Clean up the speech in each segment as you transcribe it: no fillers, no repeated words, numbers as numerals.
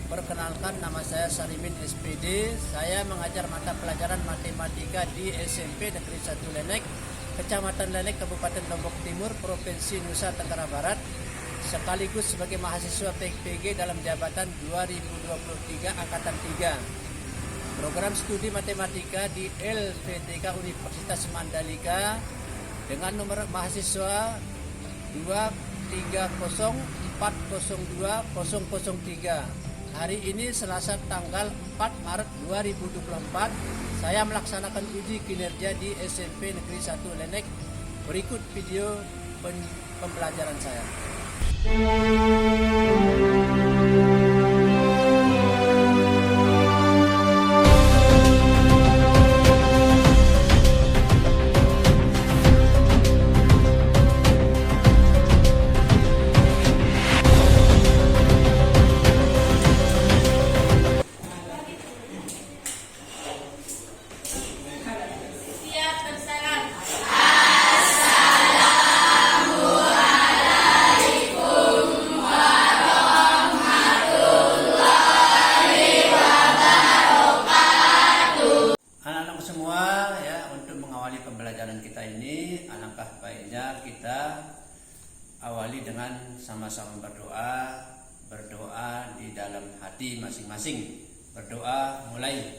Perkenalkan, nama saya Salimin SPD. Saya mengajar mata pelajaran matematika di SMP Negeri 1 Lenek, Kecamatan Lenek, Kabupaten Lombok Timur, Provinsi Nusa Tenggara Barat, sekaligus sebagai mahasiswa PG dalam jabatan 2023 Angkatan 3. Program studi matematika di LPTK Universitas Mandalika dengan nomor mahasiswa 230402003. Hari ini Selasa tanggal 4 Maret 2024, saya melaksanakan uji kinerja di SMP Negeri 1 Lenek. Berikut video pembelajaran saya. Semua ya, untuk mengawali pembelajaran kita ini, alangkah baiknya kita awali dengan sama-sama berdoa di dalam hati masing-masing. Berdoa mulai.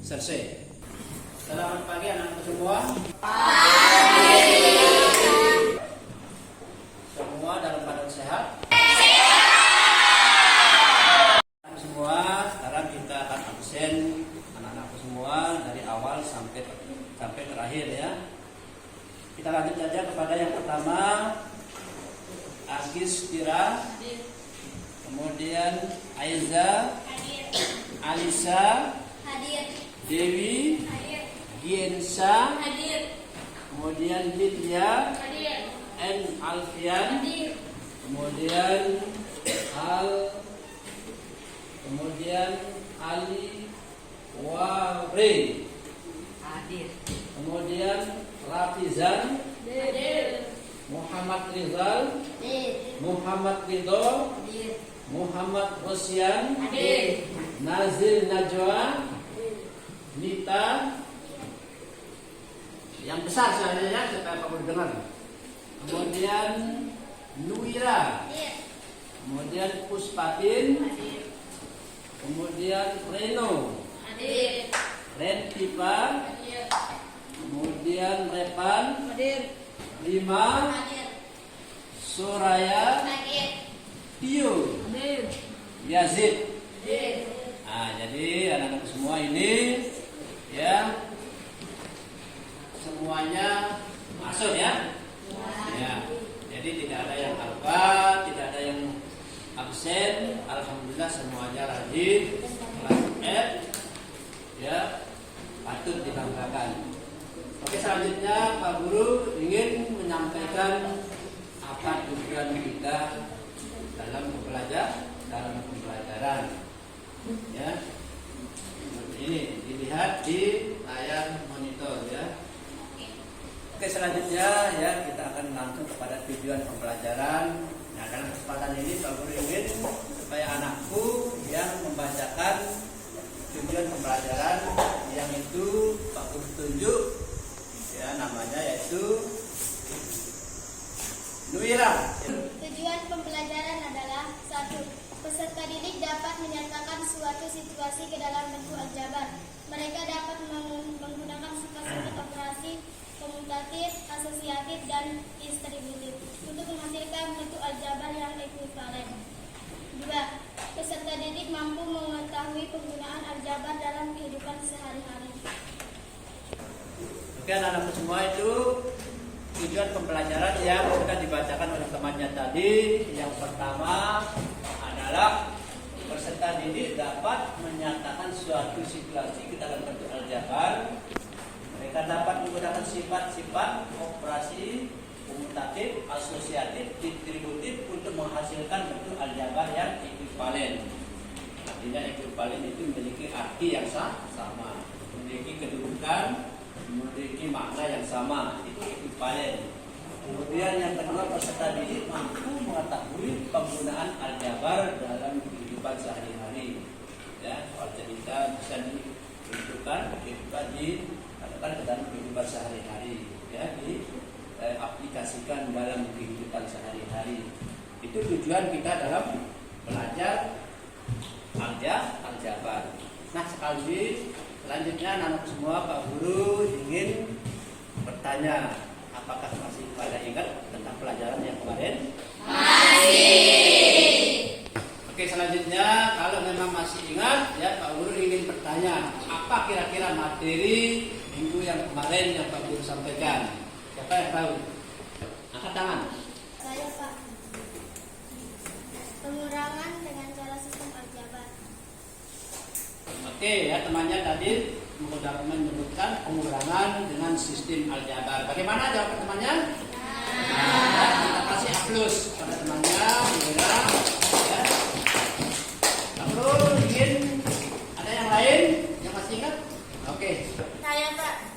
Selesai. Selamat pagi anak-anak semua. Semua dalam keadaan sehat. Semua, sekarang kita akan absen anak-anakku semua dari awal sampai terakhir ya. Kita lanjut saja kepada yang pertama. Agis Tira, kemudian Aiza, Alisa, Dewi, Giensa, kemudian Lydia, N. Alfian, kemudian Ali Ware, kemudian Rafizan, Muhammad Rizal, Muhammad Ridho, Muhammad Rosyan, Nazil Najwa, Nita, yang besar sebenarnya supaya kamu dengar. Kemudian Nuira, kemudian Puspatin, kemudian Reno, Rentipa, kemudian Repan, Rima, Soraya, Tio, Yazid. Nah, jadi anak-anak semua ini ya, semuanya masuk ya. Ya, jadi tidak ada yang alfa, tidak ada yang absen. Alhamdulillah semuanya rajin, kelas F, ya, patut dibanggakan. Oke, selanjutnya Pak Guru ingin menyampaikan apa tujuan kita dalam pembelajaran. Ya, ini dilihat di layar monitor ya. Oke, selanjutnya ya, kita akan langsung kepada tujuan pembelajaran. Nah, dalam kesempatan ini Pak Guru ingin supaya anakku yang membacakan tujuan pembelajaran yang itu Pak Guru tunjuk ya, namanya yaitu Nuira. Tujuan pembelajaran adalah 1. Peserta didik dapat menyatakan suatu situasi ke dalam bentuk aljabar. Mereka dapat menggunakan sifat-sifat operasi komutatif, asosiatif, dan distributif untuk menghasilkan bentuk aljabar yang ekuivalen. 2. Peserta didik mampu mengetahui penggunaan aljabar dalam kehidupan sehari-hari. Oke, anak-anak semua, itu tujuan pembelajaran yang sudah dibacakan oleh temannya tadi. Yang pertama adalah peserta didik dapat menyatakan suatu situasi ke dalam bentuk aljabar. Mereka dapat menggunakan sifat-sifat operasi komutatif, asosiatif, distributif untuk menghasilkan bentuk aljabar yang ekuivalen. Artinya ekuivalen itu memiliki arti yang sama. memiliki makna yang sama, itu ekuivalen. Kemudian yang kedua, peserta didik mampu mengetahui penggunaan aljabar dalam kehidupan sehari-hari. Ya, soal cerita bisa ditunjukkan dikatakan ke dalam kehidupan sehari-hari, ya, diaplikasikan dalam kehidupan sehari-hari. Itu tujuan kita dalam belajar aljabar. Nah, sekali selanjutnya anak semua, Pak Guru ingin bertanya, apakah masih pada ingat tentang pelajaran yang kemarin? Masih. Oke, selanjutnya kalau memang masih ingat, ya Pak Guru ingin bertanya, apa kira-kira materi minggu yang kemarin yang Pak Guru sampaikan? Siapa yang tahu? Angkat tangan. Saya, Pak. Pengurangan dengan cara sistem aljabar. Oke, ya temannya tadi menyebutkan pengurangan dengan sistem aljabar. Bagaimana jawaban temannya? Nah, kita kasih A+ pada temannya, ya. Lalu ingin ada yang lain yang masih ingat? Oke. Saya, Pak.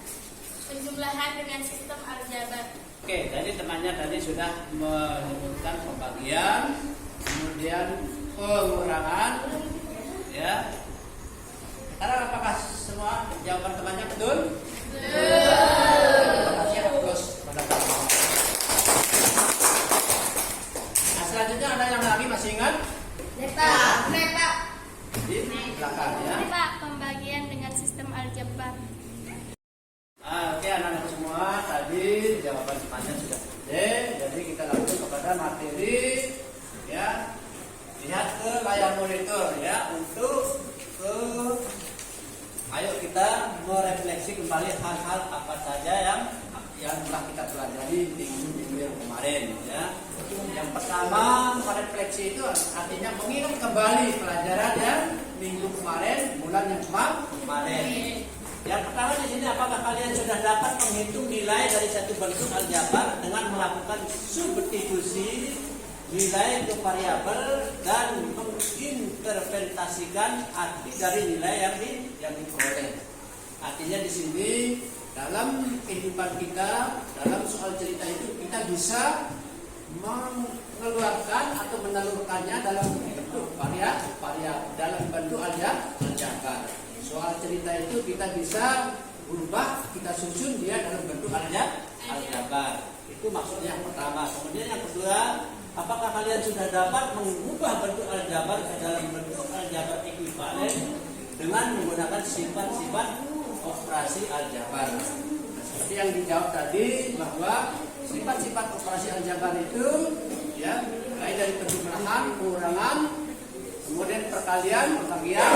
Penjumlahan dengan sistem aljabar. Oke, jadi temannya tadi sudah menyebutkan pembagian, kemudian pengurangan, ya. Sekarang apakah semua jawaban temannya betul? Terima kasih A+ pada teman. Nah, selanjutnya ada yang lagi masih ingat? Pak. Di belakang, ya. Pak, pembagian dengan sistem aljabar. Oke, anak-anak semua, tadi jawaban temannya sudah gede. Jadi kita langsung kepada materi, ya. Lihat ke layar monitor, ya, untuk ayo kita merefleksi kembali hal-hal apa saja yang telah kita pelajari minggu-minggu yang kemarin, ya. Yang pertama, merefleksi itu artinya mengingat kembali pelajaran yang minggu kemarin, bulan yang kemarin. Yang pertama di sini, apakah kalian sudah dapat menghitung nilai dari satu bentuk aljabar dengan melakukan substitusi nilai ke variabel dan menginterpretasikan arti dari nilai yang diperoleh. Artinya di sini dalam kehidupan kita, dalam soal cerita itu kita bisa mengeluarkan atau menelurkannya dalam bentuk variabel, dalam bentuk aljabar. Soal cerita itu kita bisa berubah, kita susun dia dalam bentuk aljabar. Itu maksudnya yang pertama. Kemudian yang kedua, apakah kalian sudah dapat mengubah bentuk aljabar ke dalam bentuk aljabar ekuivalen dengan menggunakan sifat-sifat operasi aljabar? Nah, seperti yang dijawab tadi, bahwa sifat-sifat operasi aljabar itu, ya, mulai dari penjumlahan, pengurangan, kemudian perkalian, pembagian,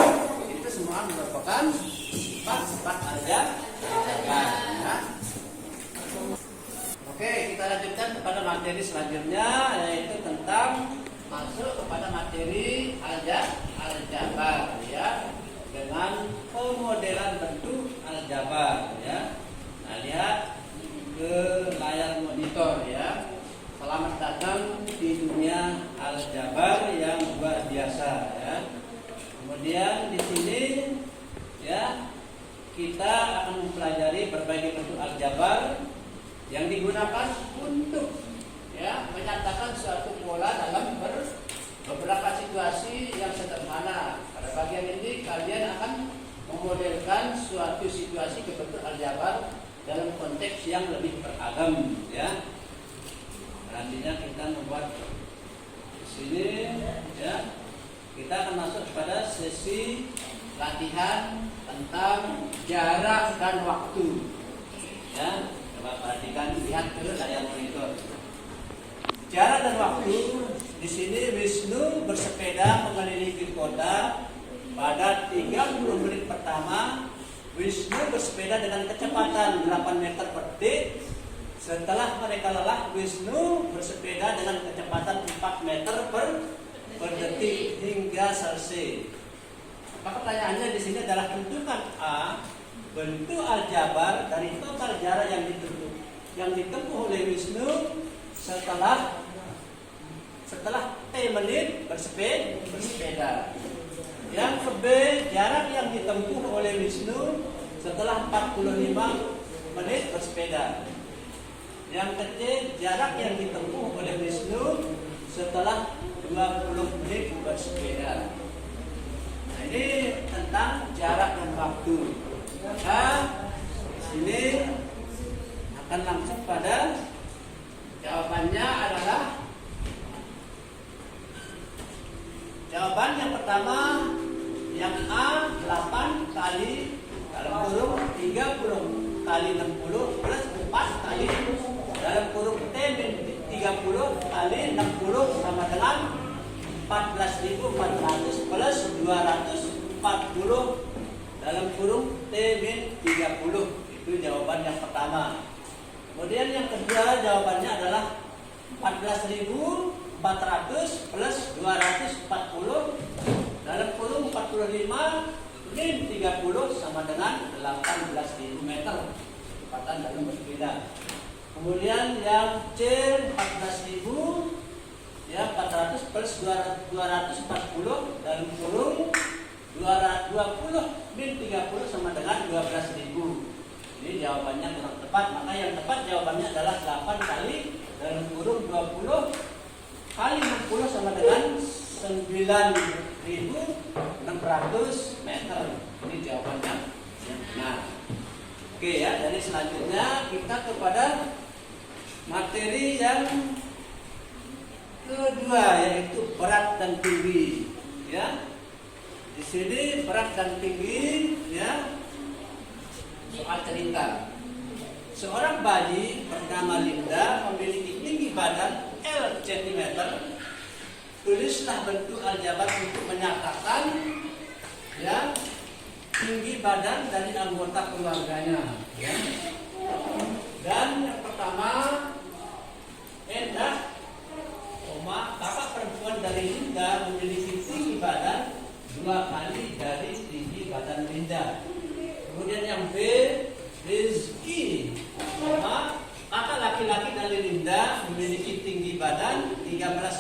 itu semua merupakan sifat-sifat aljabar, ya. Oke, kita lanjutkan kepada materi selanjutnya, yaitu tentang masuk kepada materi aljabar, ya, dengan pemodelan bentuk aljabar, ya. Nah, lihat ke layar monitor, ya. Selamat datang di dunia aljabar yang luar biasa, ya. Kemudian di sini, ya, kita akan mempelajari berbagai bentuk aljabar yang digunakan untuk, ya, menyatakan suatu pola dalam beberapa situasi yang sederhana. Pada bagian ini kalian akan memodelkan suatu situasi ke bentuk aljabar dalam konteks yang lebih beragam, ya. Nantinya kita membuat di sini, ya. Kita akan masuk pada sesi latihan tentang jarak dan waktu, ya. Coba perhatikan, lihat ke layar monitor. Jarak dan waktu. Di sini Wisnu bersepeda mengelilingi kota. Pada 30 menit pertama, Wisnu bersepeda dengan kecepatan 8 meter per detik. Setelah mereka lelah, Wisnu bersepeda dengan kecepatan 4 meter per detik hingga selesai. Maka pertanyaannya di sini adalah tentukan A, bentuk aljabar dari total jarak yang ditempuh oleh Wisnu setelah T menit bersepeda. Yang ke B, jarak yang ditempuh oleh Wisnu setelah 45 menit bersepeda. Yang ketiga, jarak yang ditempuh oleh Wisnu setelah 20 menit bersepeda. Nah, ini tentang jarak dan waktu. Maka sini akan langsung pada jawabannya adalah jawaban yang pertama yang A 8 kali dalam kurung 30 kali 60 plus 4 kali dalam kurung T min 30 kali 60 sama dengan 14.400 plus 240 dalam kurung T min 30. Itu jawaban yang pertama. Kemudian yang kedua jawabannya adalah 14.400 plus 240 dalam kurung 45 min 30 sama dengan 18.000 meter kecepatan dalam bersepeda. Kemudian yang C 14.000 ya 400 plus 240 dalam kurung 20 min 30 sama dengan 12.000. Ini jawabannya kurang tepat, maka yang tepat jawabannya adalah 8 kali dalam kurung 20 kali 60 sama dengan 9.600 meter. Ini jawabannya yang benar. Oke ya, jadi selanjutnya kita kepada materi yang kedua, yaitu berat dan tinggi. Ya, di sini berat dan tinggi, ya. Soal cerita. Seorang bayi bernama Linda memiliki tinggi badan L cm. Tulislah bentuk aljabar untuk menyatakan ya tinggi badan dari anggota keluarganya. Ya. Dan yang pertama, Endah, kakak perempuan dari Linda memiliki tinggi badan 2 kali dari tinggi badan Linda. Kemudian yang B, Rizky, kakak laki-laki dari Linda memiliki tinggi badan 13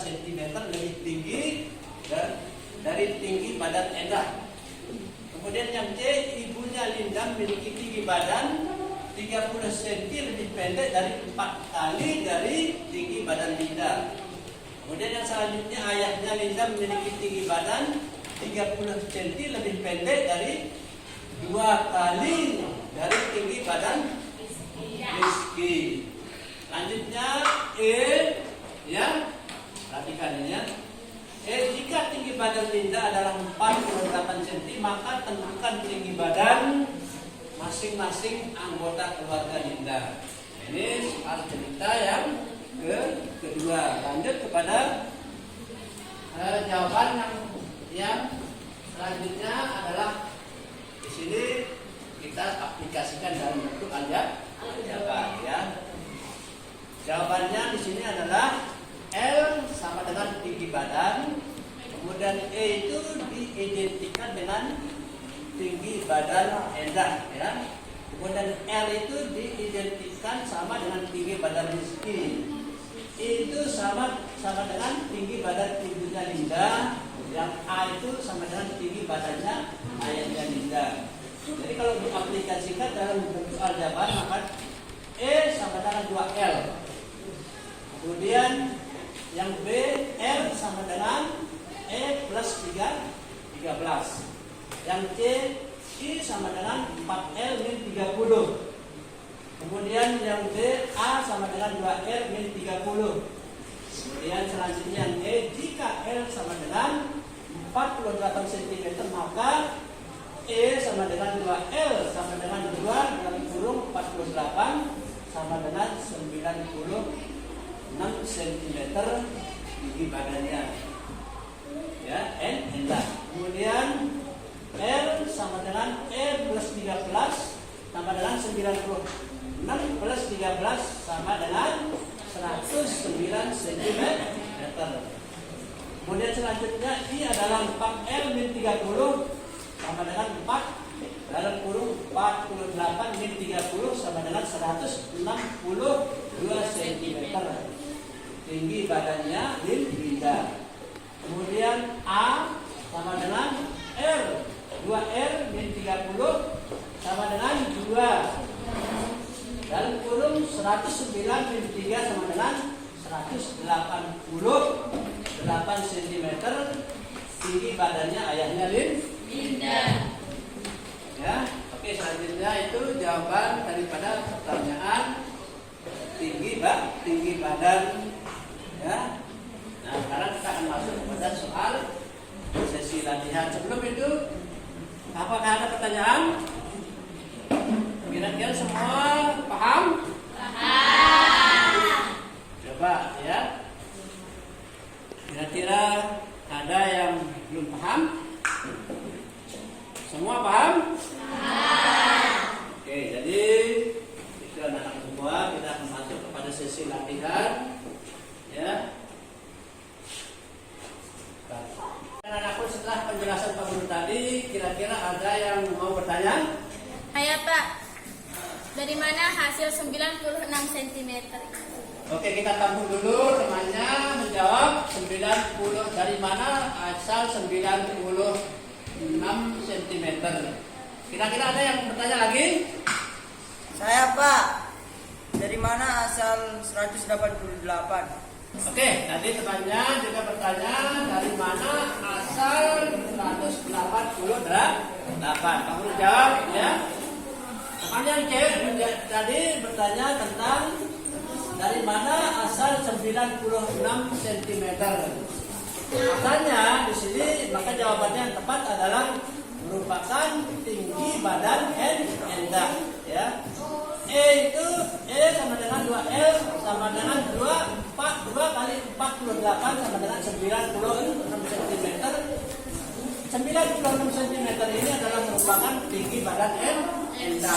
cm lebih tinggi dari tinggi badan Endah. Kemudian yang C, ibunya Linda memiliki tinggi badan 30 cm lebih pendek dari 4 kali dari tinggi badan Linda. Kemudian yang selanjutnya, ayahnya Linda memiliki tinggi badan 30 cm lebih pendek dari 2 kali dari tinggi badan Rizky. Selanjutnya E, ya, perhatikan ini ya. Jika tinggi badan Linda adalah 48 cm, maka tentukan tinggi badan masing-masing anggota keluarga Linda. Ini soal cerita yang kedua. Lanjut kepada jawaban yang selanjutnya adalah di sini kita aplikasikan dalam bentuk aljabar ya. Jawabannya di sini adalah L sama dengan tinggi badan, kemudian E itu diidentikan dengan tinggi badan Endah ya. Kemudian L itu diidentikan sama dengan tinggi badan Rizky. Itu sama dengan tinggi badan ibunya Linda. Yang A itu sama dengan tinggi badannya ayahnya Linda. Jadi kalau diaplikasikan dalam bentuk aljabar, maka E sama dengan 2L. Kemudian yang B, L sama dengan E plus 13. Yang C, I sama dengan 4L min 30. Kemudian yang D, A sama dengan 2L min 30. Kemudian selanjutnya yang E, jika L sama dengan 48 cm, maka E sama dengan 2L sama dengan 2 dalam kurung 48 sama dengan 96 cm tinggi badannya. Ya, Endah. Kemudian L sama dengan E plus 13 sama dengan 96 plus 13 sama dengan 109 cm. Kemudian selanjutnya I adalah 4L min 30 sama dengan 4 dalam kurung 48 min 30 sama dengan 162 cm tinggi badannya Linda. Kemudian A sama dengan R, 2R min 30 sama dengan 2 109 min 3 sama dengan 188 cm. Tinggi badannya ayahnya Linda. Ya, oke, selanjutnya itu jawaban daripada pertanyaan tinggi badan. Ya. Nah, sekarang kita akan masuk kepada soal sesi latihan. Sebelum itu, apakah ada pertanyaan? Kira-kira semua paham? Coba ya. Kira-kira ada yang belum paham? Semua paham? Oke, jadi itu anak-anak semua, kita akan masuk kepada sesi latihan. Ya. Anak-anakku, setelah penjelasan Pak Guru tadi, kira-kira ada yang mau bertanya? Ayah Pak, dari mana hasil 96 cm? Oke, kita tampung dulu temannya menjawab 90. Dari mana asal 96 cm? Kira-kira ada yang bertanya lagi? Saya Pak, dari mana asal 188? Oke, tadi temannya juga bertanya dari mana asal 188. Kamu jawab ya. Temannya yang cewek tadi bertanya tentang dari mana asal 96 cm. Asalnya di sini, maka jawabannya yang tepat adalah merupakan tinggi badan Enda. Ya. E itu sama dengan 2L sama dengan 2 kali 48 sama dengan 96 cm. 96 cm ini adalah merupakan tinggi badan Enda.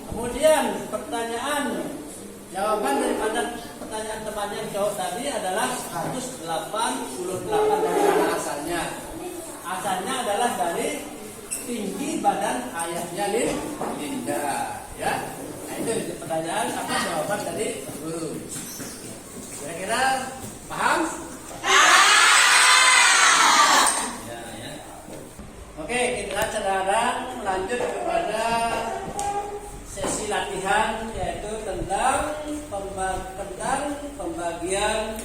Kemudian pertanyaan, jawaban daripada pertanyaan temannya yang jawab tadi adalah 188. Dari mana asalnya? Asalnya adalah dari tinggi badan ayahnya Linda. Ya. Nah, itu pertanyaan apa jawaban dari guru. Kira-kira paham? Ya. Oke, kita sekarang lanjut kepada sesi latihan, yaitu tentang pembagian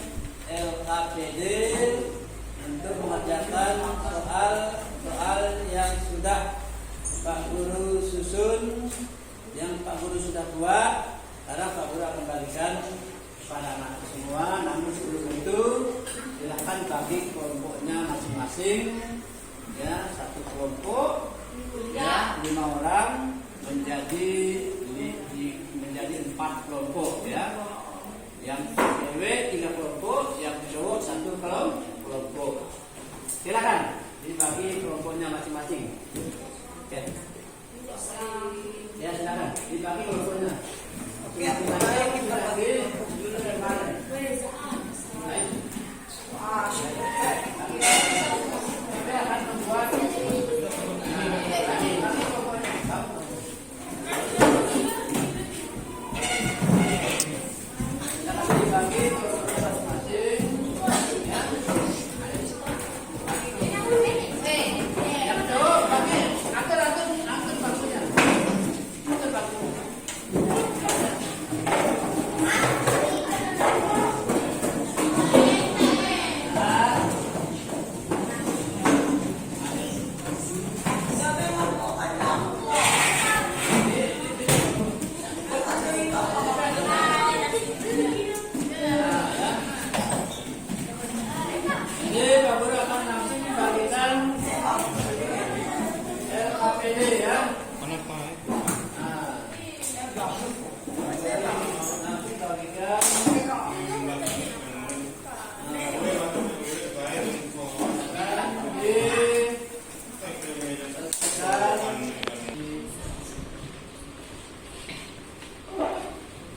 LKPD untuk mengerjakan soal yang sudah Pak Guru susun, yang Pak Guru sudah buat. Karena Pak Guru akan bagikan kepada anak semua. Namun sebelum itu silahkan bagi kelompoknya masing-masing. Ya, satu kelompok ya 5 orang menjadi 4 kelompok ya. Yang cewek 3 kelompok, yang cowok 1 kelompok. Silakan dibagi kelompoknya masing-masing. Oke. Ya, silakan dibagi kelompoknya. Oke, kita bagi dulu yang mana? Kita akan membuat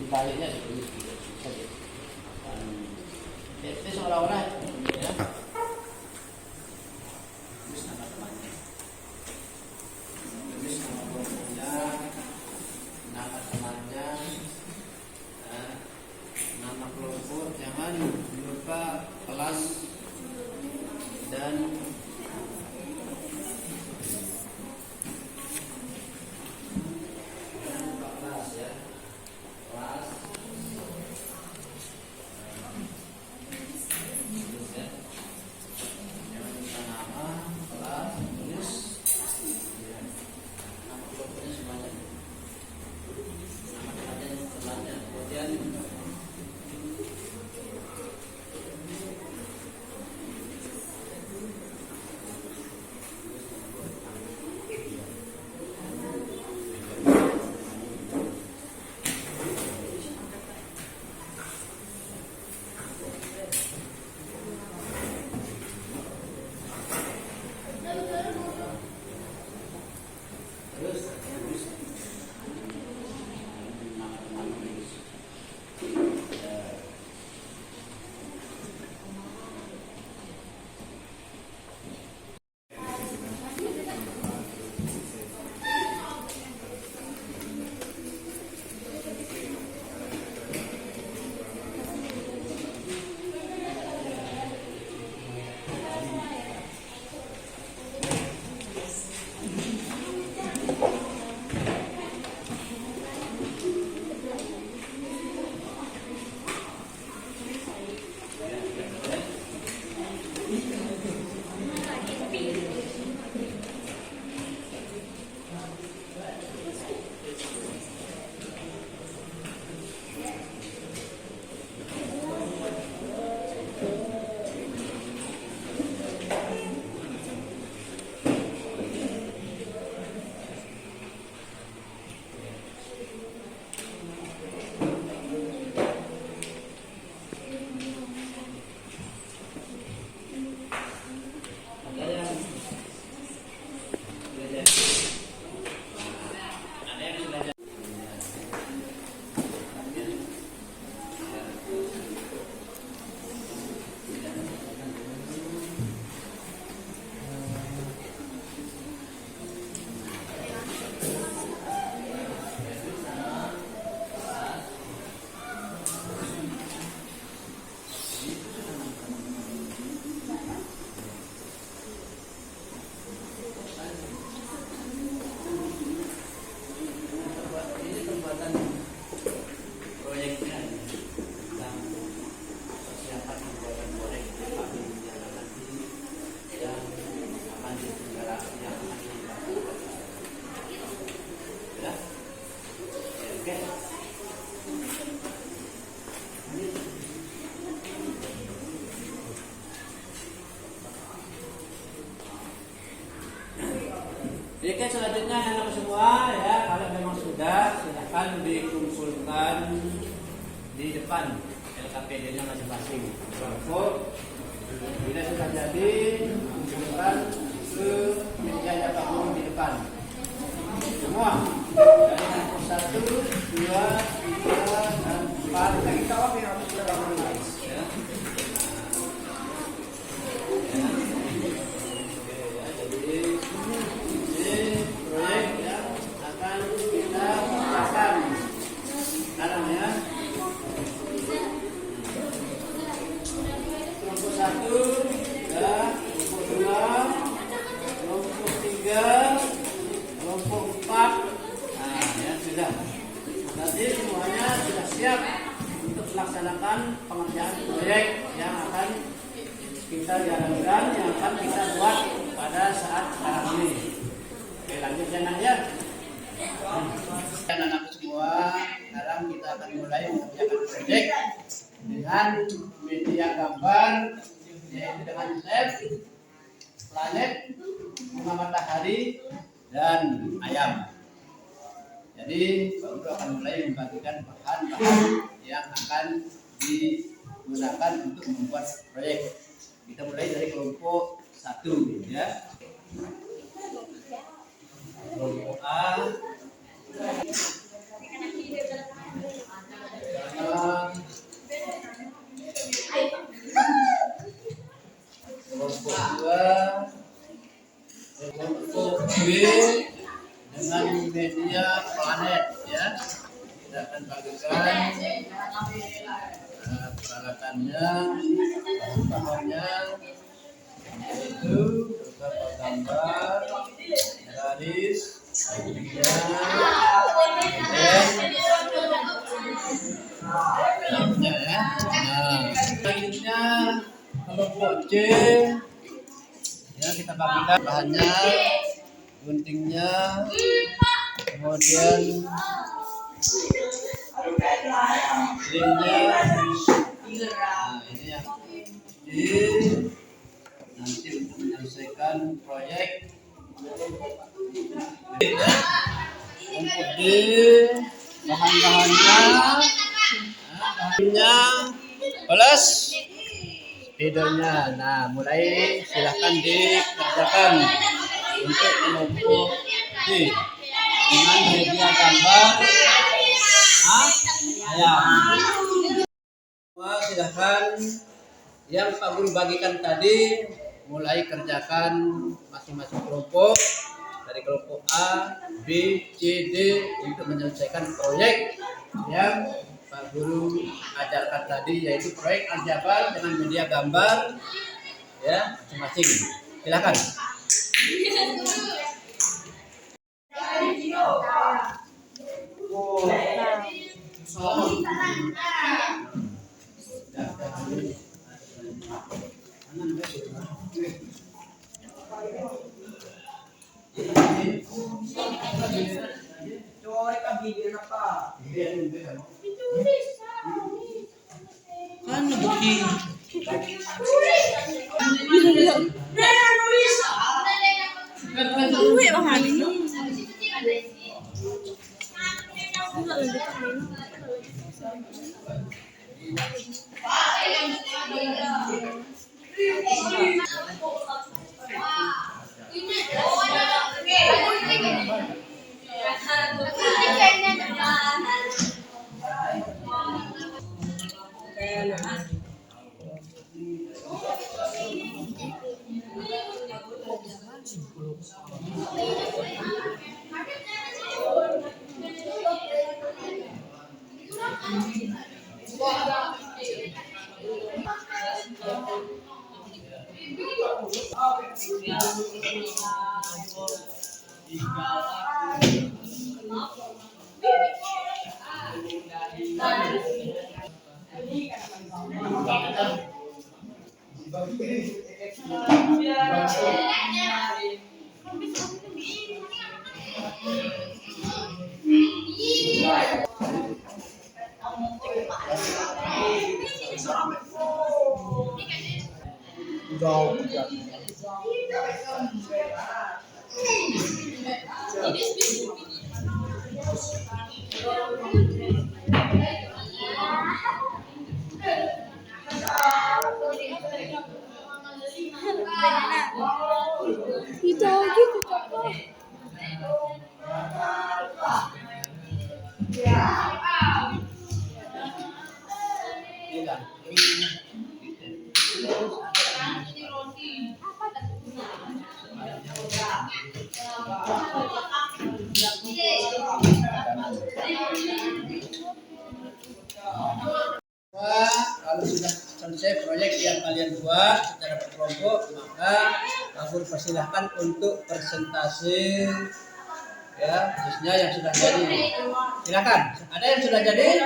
dibaliknya saja. Itu seolah-olah ya. Tulis nama temannya, tulis nama kelompoknya, nama temannya, nama kelompok, jangan lupa kelas dan kelas ya. Kelas Oke, selanjutnya anak semua ya, kalau memang sudah silahkan dikumpulkan di depan LKPD-nya masing-masing. Kelompok bila sudah jadi kumpulkan ke meja Pak Guru di depan. Semua dari kelompok 1, 2, 3, dan 4. Kita waktu yang harus kita menulis ya. Nanti semuanya sudah siap untuk melaksanakan pengerjaan proyek yang akan kita jalankan, yang akan kita buat pada saat sekarang ini. Oke, lanjut ya nak ya. Anak-anak semua, sekarang kita akan mulai mengerjakan proyek dengan media gambar, yaitu dengan lab, planet, bunga matahari, dan ayam. Jadi Pak Guru akan mulai membagikan bahan-bahan yang akan digunakan untuk membuat proyek. Kita mulai dari kelompok 1 ya. Kelompok A. Kelompok 2. Kelompok B dengan media planet ya. Kita akan bagikan peralatannya, bahannya, yaitu beberapa gambar, garis, media, ya. Selanjutnya kelompok C ya, kita bagikan bahannya, guntingnya, kemudian lemnya. Nah, ini yang nanti untuk menyelesaikan proyek. Untuk bahan-bahannya, bahannya plus spidolnya. Nah, mulai silahkan dikerjakan untuk kelompok D dengan media gambar ayam. Semua silahkan yang Pak Guru bagikan tadi mulai kerjakan masing-masing kelompok, dari kelompok A, B, C, D untuk menyelesaikan proyek yang Pak Guru ajarkan tadi, yaitu proyek aljabar dengan media gambar ya masing-masing. Silakan. Kan begini. Uy, mahal ini. selesai proyek yang kalian buat secara berkelompok, maka aku persilahkan untuk presentasi ya, khususnya yang sudah jadi. Silakan. Ada yang sudah jadi?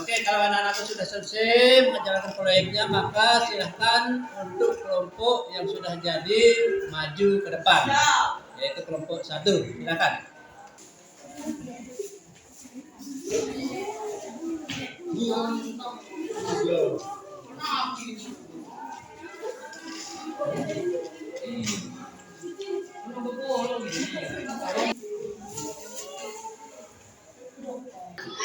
Oke, kalau anak-anak sudah selesai menjalankan proyeknya, maka silahkan untuk kelompok yang sudah jadi maju ke depan, yaitu kelompok 1. Silakan.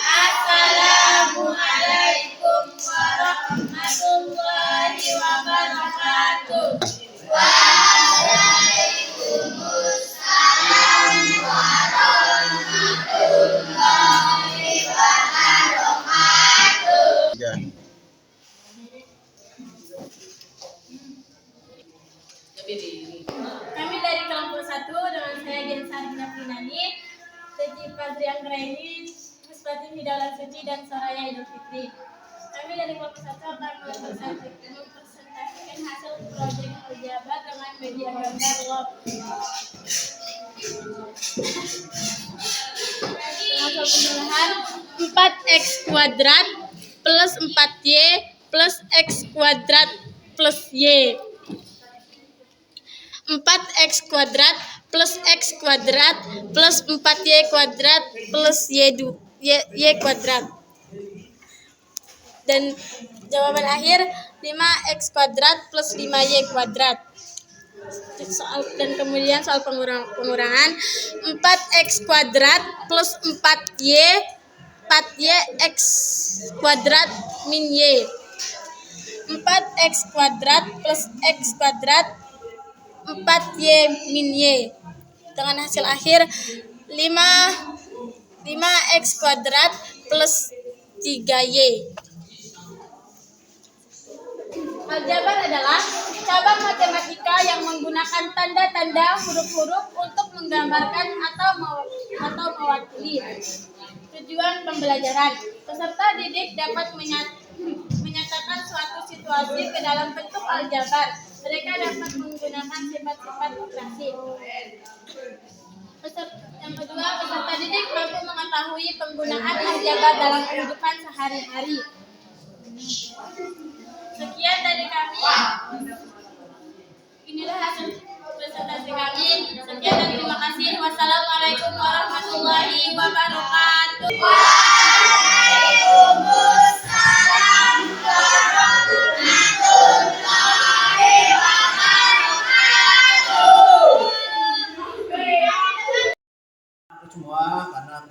Assalamualaikum warahmatullahi wabarakatuh. Waalaikumsalam warahmatullahi wabarakatuh. Kami dari kelompok 1 dengan saya Gensar Gina Pinani, Teti Fadri Anggraini, Muspati Hidalan Suci dan Soraya Idul Fitri. Kami dari kelompok 1 akan mempresentasikan hasil proyek pejabat dengan media gambar log. Hasil pengolahan 4x kuadrat plus 4y plus x kuadrat plus y. 4x kuadrat plus x kuadrat plus 4y kuadrat plus y kuadrat. Dan jawaban akhir 5x kuadrat plus 5y kuadrat. Dan kemudian soal pengurangan 4x kuadrat plus 4y x kuadrat min y. 4x kuadrat plus x kuadrat 4y min y, dengan hasil akhir 5x kuadrat plus 3y. Aljabar adalah cabang matematika yang menggunakan tanda-tanda huruf-huruf untuk menggambarkan atau mewakili tujuan pembelajaran. Peserta didik dapat menyatakan suatu situasi ke dalam bentuk aljabar. Mereka dapat menggunakan sifat-sifat operasi. Yang kedua, peserta didik mampu mengetahui penggunaan aljabar dalam kehidupan sehari-hari. Sekian dari kami. Inilah hasil presentasi kami. Sekian dan terima kasih. Wassalamualaikum warahmatullahi wabarakatuh. Waalaikumsalam warahmatullahi wabarakatuh. Semua karena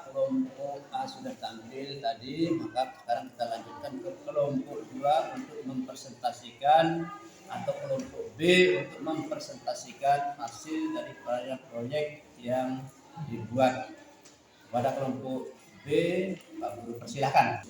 kelompok A sudah tampil tadi, maka sekarang kita lanjutkan ke kelompok 2 untuk mempresentasikan, atau kelompok B untuk mempresentasikan hasil dari proyek yang dibuat. Pada kelompok B, Pak Guru persilahkan.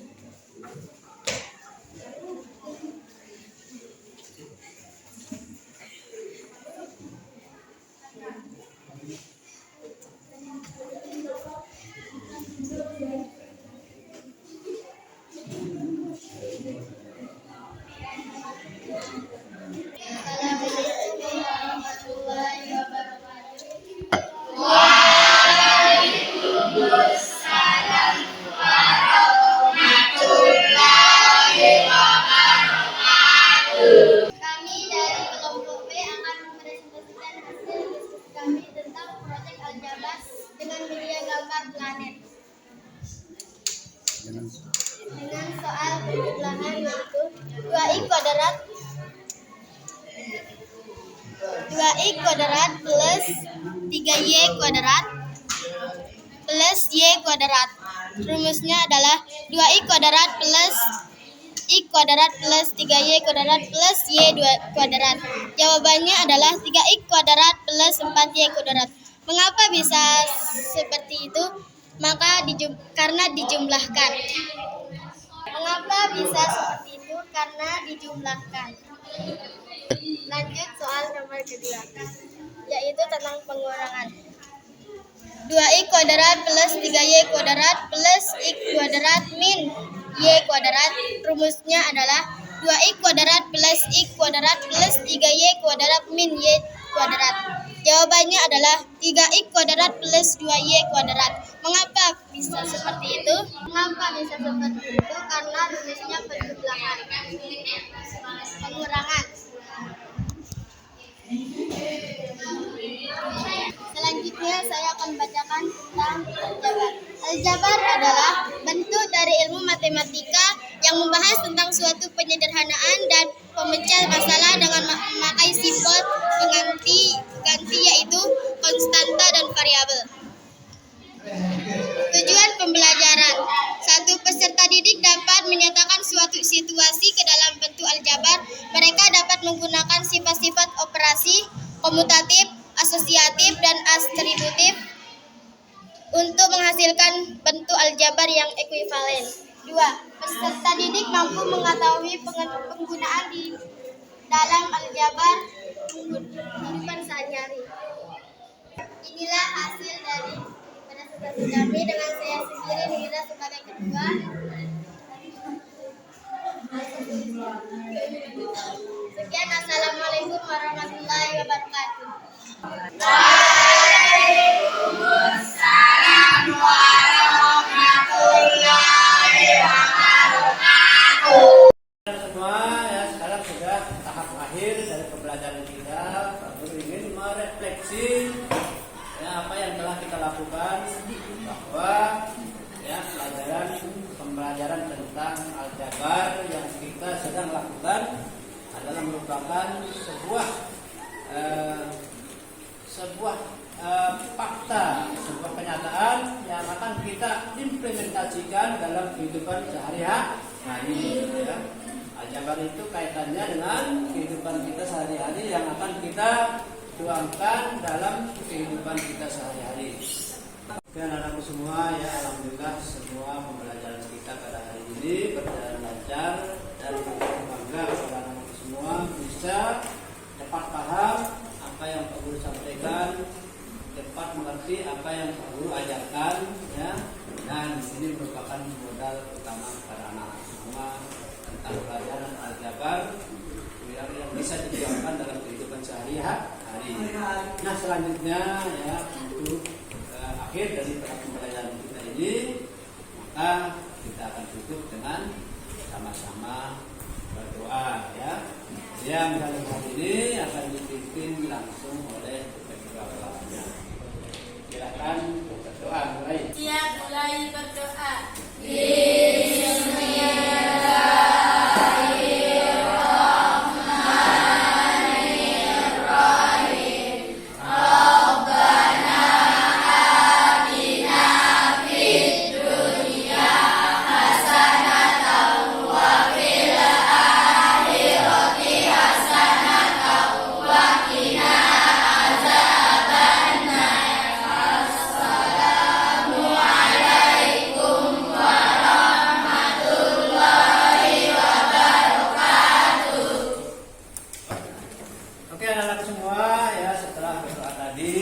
Kami dari kelompok B akan mempresentasikan hasil diskusi kami tentang proyek aljabar dengan media gambar planet. Dengan soal penjumlahan yaitu 2i kuadrat plus 3y kuadrat plus y kuadrat. Rumusnya adalah 2i kuadrat plus i kuadrat plus 3y kuadrat plus y kuadrat. Jawabannya adalah 3i kuadrat plus 4y kuadrat. Mengapa bisa seperti itu? Karena dijumlahkan. Mengapa bisa seperti itu? Karena dijumlahkan. Lanjut soal nomor kedua, yaitu tentang pengurangan. 2i kuadrat plus 3y kuadrat plus x kuadrat min Y kuadrat. Rumusnya adalah 2Y kuadrat plus X kuadrat plus 3Y kuadrat min Y kuadrat. Jawabannya adalah 3X kuadrat plus 2Y kuadrat. Mengapa bisa seperti itu? Mengapa bisa seperti itu? Karena rumusnya penjumlahan. Pengurangan. Selanjutnya saya akan bacakan tentang aljabar. Aljabar adalah bentuk dari ilmu matematika yang membahas tentang suatu penyederhanaan dan pemecah masalah dengan memakai simbol pengganti yaitu konstanta dan variabel. Tujuan pembelajaran. 1. Peserta didik dapat menyatakan suatu situasi ke dalam bentuk aljabar. Mereka dapat menggunakan sifat-sifat operasi komutatif, asosiatif, dan atributif untuk menghasilkan bentuk aljabar yang ekuivalen. 2. Peserta didik mampu mengetahui penggunaan di dalam aljabar kehidupan sehari-hari. Inilah hasil dari presentasi kami dengan saya sendiri Nira sebagai ketua. Sekian, assalamualaikum warahmatullahi wabarakatuh. Waalaikumsalam warahmatullahi wabarakatuh. Semua ya, sekarang sudah tahap akhir dari pembelajaran kita. Pak Guru ingin merefleksi ya, apa yang telah kita lakukan, bahwa ya pembelajaran tentang aljabar yang kita sedang lakukan adalah merupakan sebuah fakta, sebuah kenyataan yang akan kita implementasikan dalam kehidupan sehari-hari. Ya. Aljabar itu kaitannya dengan kehidupan kita sehari-hari yang akan kita tuangkan dalam kehidupan kita sehari-hari. Oke anak-anakku semua, ya alhamdulillah semua pembelajaran kita pada hari ini berjalan lancar dan kita bangga kepada anak-anakku semua bisa cepat paham apa yang Pak Guru sampaikan, cepat mengerti apa yang Pak Guru ajarkan, ya. Dan ini merupakan modal utama kepada anak-anak semua tentang pelajaran aljabar yang bisa digunakan dalam kehidupan sehari-hari. Nah selanjutnya ya untuk akhir dari pembelajaran kita ini, maka kita akan tutup dengan sama-sama berdoa ya. Yang dalam hal ini akan dipimpin langsung oleh ketua kelasnya. Silakan berdoa mulai. Siap, mulai berdoa. Oke anak-anak semua ya, setelah berdoa tadi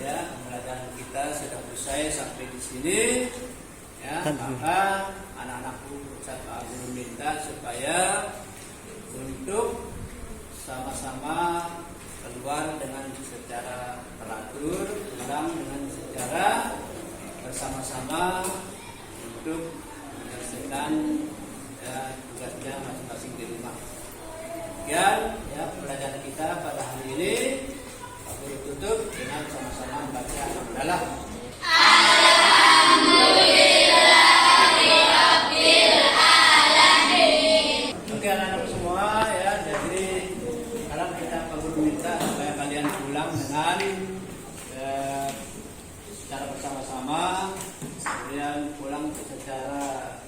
ya, pembelajaran kita sudah selesai sampai di sini ya. Maka anak-anakku Ustaz Pak Guru minta supaya untuk sama-sama keluar dengan secara teratur, pulang dengan secara bersama-sama untuk menyelesaikan ya, tugasnya masing-masing di rumah. Sekian ya pembelajaran kita pada hari ini. Pak Guru tutup dengan sama-sama membaca alhamdulillah. Oke anak-anak semua ya, jadi sekarang kita Pak Guru minta supaya kalian pulang dengan secara bersama-sama, kemudian pulang secara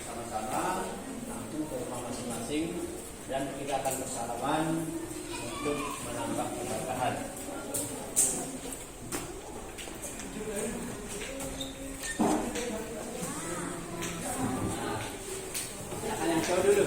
sama-sama langsung ke rumah masing-masing. Dan kita akan bersalaman untuk menambah keberkahan. Silakan yang jauh dulu.